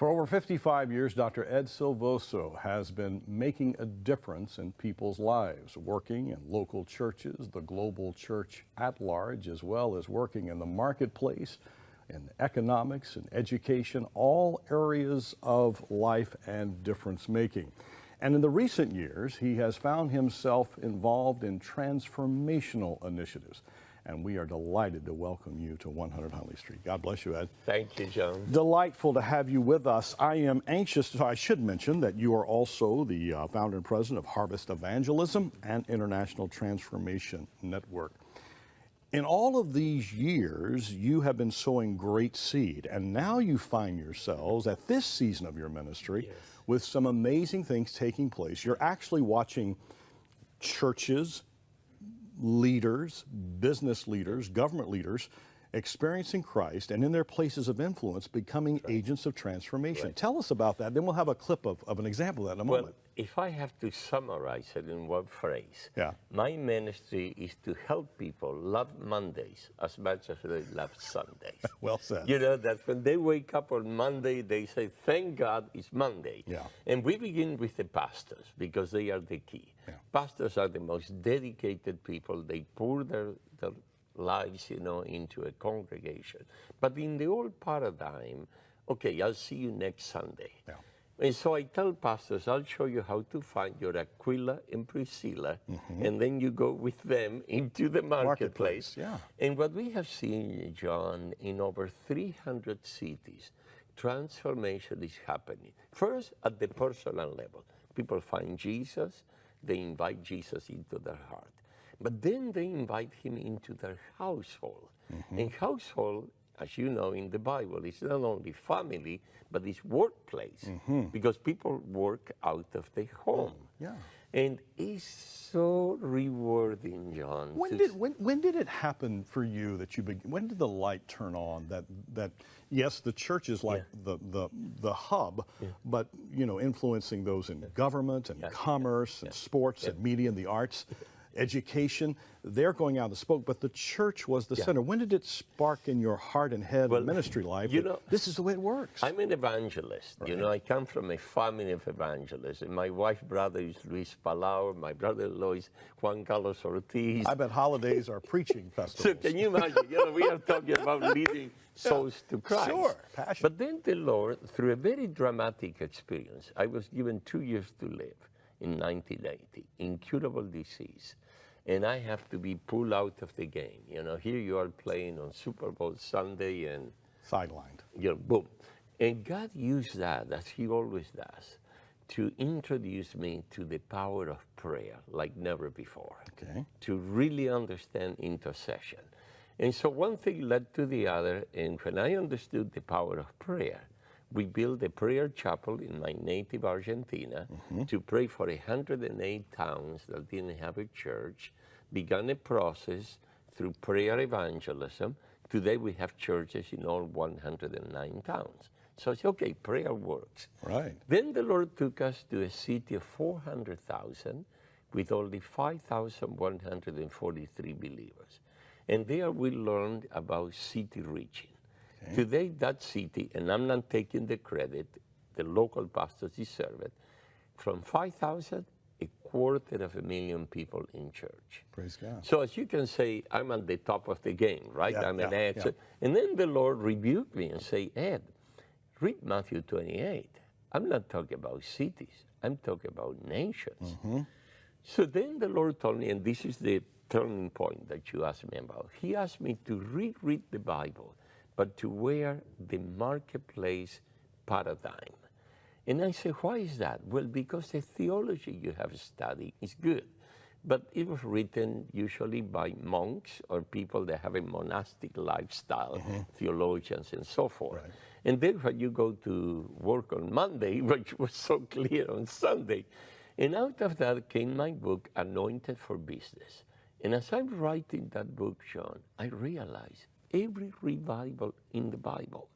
For over 55 years, Dr. Ed Silvoso has been making a difference in people's lives, working in local churches, the global church at large, as well as working in the marketplace, in economics and education, all areas of life and difference making. And in the recent years, he has found himself involved in transformational initiatives. And we are delighted to welcome you to 100 Huntley Street. God bless you, Ed. Thank you, John. Delightful to have you with us. I am anxious, I should mention that you are also the founder and president of Harvest Evangelism and International Transformation Network. In all of these years, you have been sowing great seed, and now you find yourselves at this season of your ministry with some amazing things taking place. You're actually watching churches, leaders, business leaders, government leaders experiencing Christ and in their places of influence becoming agents of transformation. Tell us about that. Then we'll have a clip of an example of that in a moment. Well, if I have to summarize it in one phrase, my ministry is to help people love Mondays as much as they love Sundays. Well said. You know, that when they wake up on Monday, they say, thank God it's Monday. And we begin with the pastors because they are the key. Pastors are the most dedicated people. They pour their lives, you know, into a congregation. But in the old paradigm, okay, I'll see you next Sunday. And so I tell pastors, I'll show you how to find your Aquila and Priscilla, and then you go with them into the marketplace. And what we have seen, John, in over 300 cities, transformation is happening. First, at the personal level. People find Jesus, they invite Jesus into their heart. But then they invite him into their household. And household, as you know in the Bible, is not only family, but it's workplace. Because people work out of their home. And it's so rewarding, John. When did it happen for you that you when did the light turn on that yes, the church is like the hub, but you know, influencing those in government and commerce and sports and media and the arts, education, they're going out and spoke, but the church was the center. When did it spark in your heart and head and ministry life? You know, this is the way it works. I'm an evangelist. You know, I come from a family of evangelists. And my wife's brother is Luis Palau. My brother-in-law is Juan Carlos Ortiz. I bet holidays are preaching festivals. So can you imagine? You know, we are talking about leading souls to Christ. Sure, passion. But then the Lord, through a very dramatic experience, I was given 2 years to live in 1980, incurable disease. And I have to be pulled out of the game. You know, here you are playing on Super Bowl Sunday and sidelined. You know, boom. And God used that, as he always does, to introduce me to the power of prayer like never before. To really understand intercession. And so one thing led to the other, and when I understood the power of prayer, we built a prayer chapel in my native Argentina to pray for 108 towns that didn't have a church, began a process through prayer evangelism. Today we have churches in all 109 towns. So I said, okay, prayer works. Then the Lord took us to a city of 400,000 with only 5,143 believers. And there we learned about city reaching. Today, that city, and I'm not taking the credit, the local pastors deserve it, from 5,000, 250,000 people in church. Praise God. So as you can say, I'm at the top of the game, right? I'm an expert. And then the Lord rebuked me and say, Ed, read Matthew 28. I'm not talking about cities. I'm talking about nations. So then the Lord told me, and this is the turning point that you asked me about. He asked me to reread the Bible, but to wear the marketplace paradigm. And I said, why is that? Well, because the theology you have studied is good, but it was written usually by monks or people that have a monastic lifestyle, theologians and so forth. And then when you go to work on Monday, which was so clear on Sunday, and out of that came my book, Anointed for Business. And as I'm writing that book, John, I realized every revival in the Bible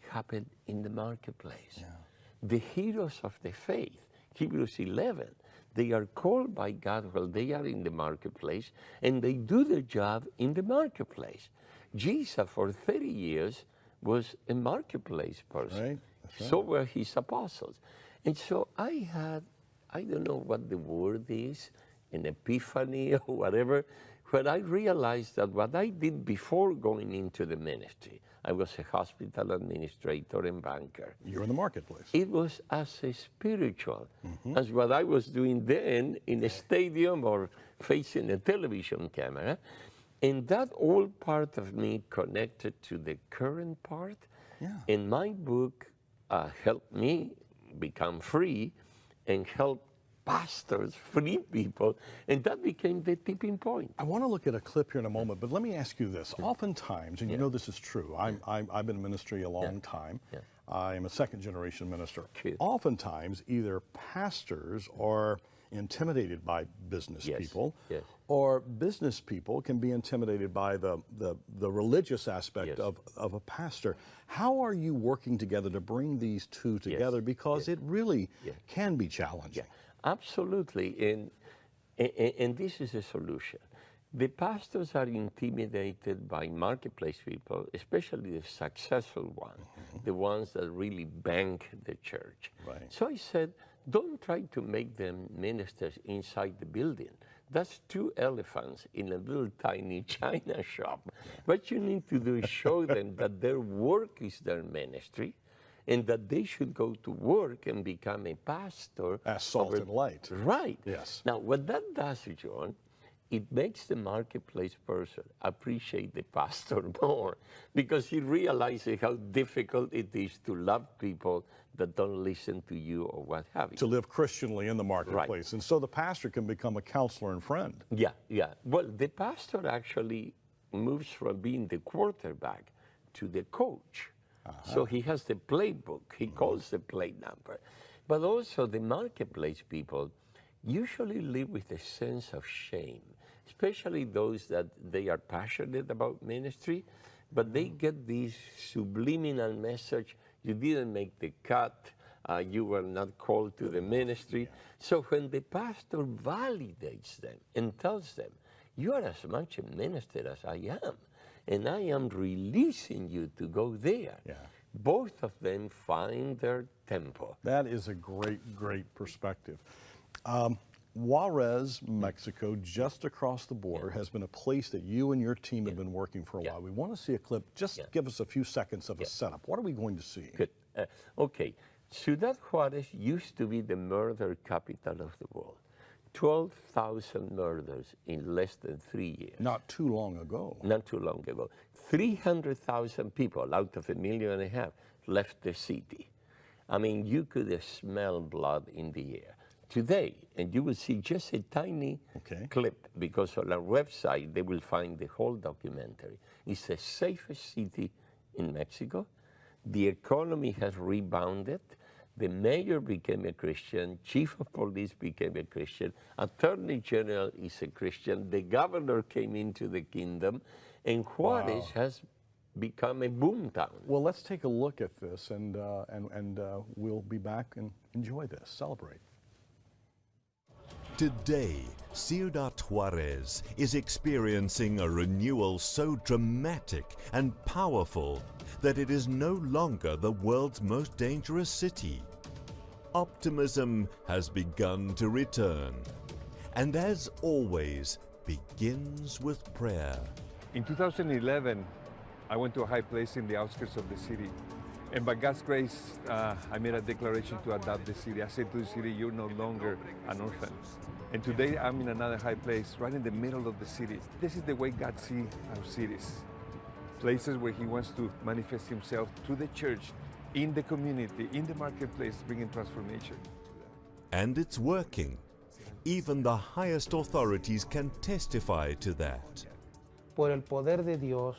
happened in the marketplace. The heroes of the faith, Hebrews 11, they are called by God while they are in the marketplace, and they do their job in the marketplace. Jesus, for 30 years, was a marketplace person. So were his apostles. And so I had, I don't know what the word is, an epiphany or whatever, when I realized that what I did before going into the ministry, I was a hospital administrator and banker. You're in the marketplace. It was as a spiritual as what I was doing then in a stadium or facing a television camera. And that all part of me connected to the current part. Yeah. And my book helped me become free and help pastors free people. And that became the tipping point. I want to look at a clip here in a moment, but let me ask you this. Oftentimes, and you know this is true, I've been in ministry a long time. I'm a second-generation minister. Good. Oftentimes, either pastors are intimidated by business people, or business people can be intimidated by the religious aspect of a pastor. How are you working together to bring these two together? Because it really can be challenging. Absolutely, and this is a solution. The pastors are intimidated by marketplace people, especially the successful ones, the ones that really bank the church. Right. So I said, don't try to make them ministers inside the building. That's two elephants in a little tiny china shop. What you need to do is show them that their work is their ministry, and that they should go to work and become a pastor. As salt and light. Right. Yes. Now, what that does, John, it makes the marketplace person appreciate the pastor more, because he realizes how difficult it is to love people that don't listen to you or what have you. To live Christianly in the marketplace. And so the pastor can become a counselor and friend. Yeah. Well, the pastor actually moves from being the quarterback to the coach. So he has the playbook, he calls the play number. But also the marketplace people usually live with a sense of shame, especially those that they are passionate about ministry, but they get this subliminal message, you didn't make the cut, you were not called to the ministry. So when the pastor validates them and tells them, you are as much a minister as I am, and I am releasing you to go there. Both of them find their tempo. That is a great perspective. Juarez, Mexico, just across the border, has been a place that you and your team have been working for a while. We want to see a clip. Just give us a few seconds of a setup. What are we going to see? Good. Okay. Ciudad Juarez used to be the murder capital of the world. 12,000 murders in less than 3 years. Not too long ago. Not too long ago. 300,000 people out of 1.5 million left the city. I mean, you could smell blood in the air. Today, and you will see just a tiny clip, because on our website they will find the whole documentary. It's the safest city in Mexico. The economy has rebounded. The mayor became a Christian, chief of police became a Christian, attorney general is a Christian, the governor came into the kingdom, and Juarez has become a boom town. Well, let's take a look at this, and we'll be back and enjoy this, celebrate. Today, Ciudad Juarez is experiencing a renewal so dramatic and powerful that it is no longer the world's most dangerous city. Optimism has begun to return, and as always, begins with prayer. In 2011, I went to a high place in the outskirts of the city. And by God's grace, I made a declaration to adopt the city. I said to the city, you're no longer an orphan. And today I'm in another high place, right in the middle of the city. This is the way God sees our cities. Places where He wants to manifest Himself through the church, in the community, in the marketplace, bringing transformation. And it's working. Even the highest authorities can testify to that. Por el poder de Dios.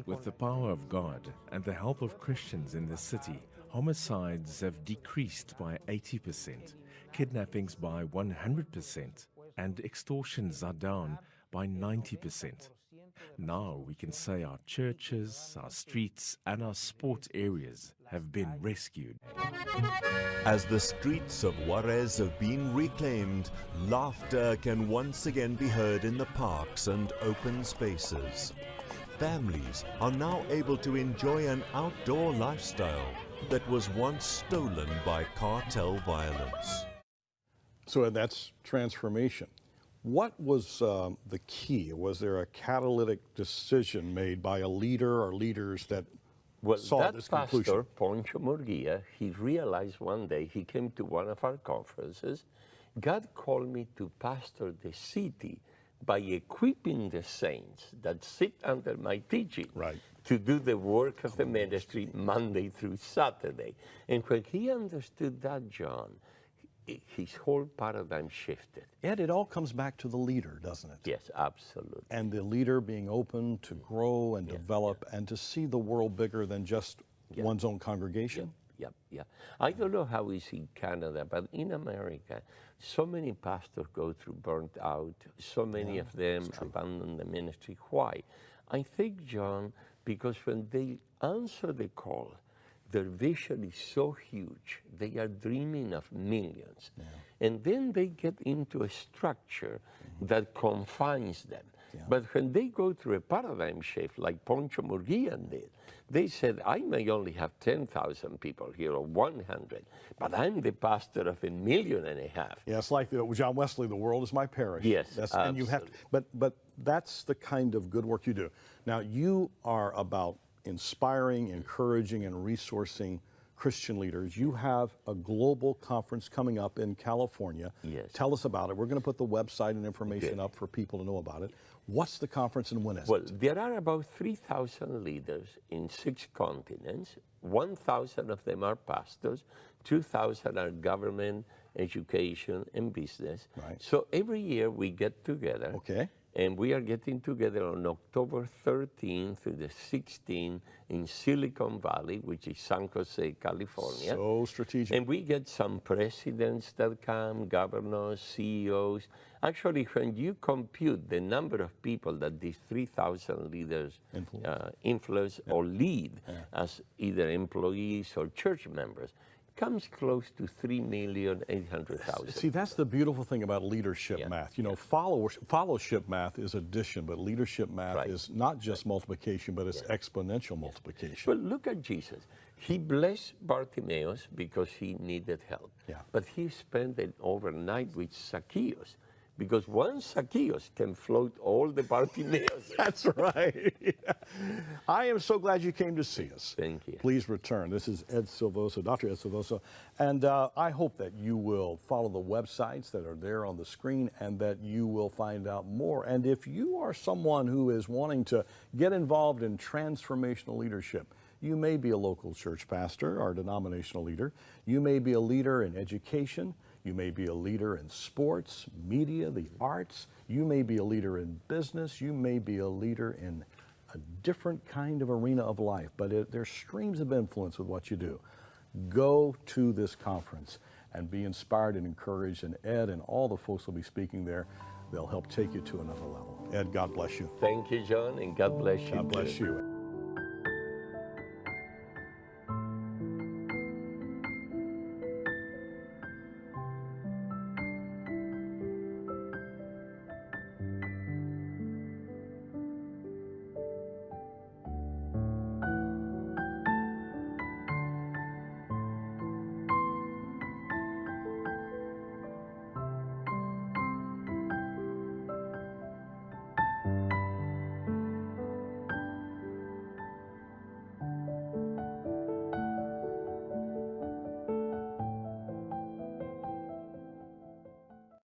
With the power of God and the help of Christians in the city, homicides have decreased by 80%, kidnappings by 100%, and extortions are down by 90%. Now we can say our churches, our streets, and our sport areas have been rescued. As the streets of Juarez have been reclaimed, laughter can once again be heard in the parks and open spaces. Families are now able to enjoy an outdoor lifestyle, that was once stolen by cartel violence. So that's transformation. What was the key? Was there a catalytic decision made by a leader or leaders that saw that this pastor, conclusion? Poncho Murguia, he realized one day, he came to one of our conferences, God called me to pastor the city by equipping the saints that sit under my teaching Right. to do the work of the ministry Monday through Saturday. And when he understood that, John, his whole paradigm shifted. Ed, it all comes back to the leader, doesn't it? Yes, absolutely. And the leader being open to grow and develop and to see the world bigger than just one's own congregation. Yeah. I don't know how it's in Canada, but in America, so many pastors go through burnt out. So many of them abandon the ministry. Why? I think, John, because when they answer the call, their vision is so huge. They are dreaming of millions. And then they get into a structure that confines them. But when they go through a paradigm shift like Poncho Murguia did, they said, I may only have 10,000 people here or 100, but I'm the pastor of 1.5 million. Yeah, it's like John Wesley, the world is my parish. Yes, and you have to, but that's the kind of good work you do. Now, you are about inspiring, encouraging, and resourcing Christian leaders. You have a global conference coming up in California. Yes. Tell us about it. We're going to put the website and information up for people to know about it. What's the conference and when is Well, it? there are about 3,000 leaders in 6 continents. 1,000 of them are pastors. 2,000 are government, education, and business. Right. So every year we get together. Okay. And we are getting together on October 13th through the 16th in Silicon Valley, which is San Jose, California. So strategic. And we get some presidents that come, governors, CEOs. Actually, when you compute the number of people that these 3,000 leaders influence or lead as either employees or church members, comes close to 3,800,000. See, that's the beautiful thing about leadership math. You know, fellowship math is addition, but leadership math is not just multiplication, but it's exponential multiplication. But look at Jesus. He blessed Bartimaeus because he needed help. Yeah. But he spent an overnight with Zacchaeus because one Zacchaeus can float all the Bartimaeus. That's right. I am so glad you came to see us. Thank you. Please return. This is Ed Silvoso, Dr. Ed Silvoso, and I hope that you will follow the websites that are there on the screen and that you will find out more. And if you are someone who is wanting to get involved in transformational leadership, you may be a local church pastor or denominational leader. You may be a leader in education. You may be a leader in sports, media, the arts. You may be a leader in business. You may be a leader in a different kind of arena of life, but there's streams of influence with what you do. Go to this conference and be inspired and encouraged, and Ed and all the folks will be speaking there. They'll help take you to another level. Ed, God bless you. Thank you, John, and God bless you. God bless you.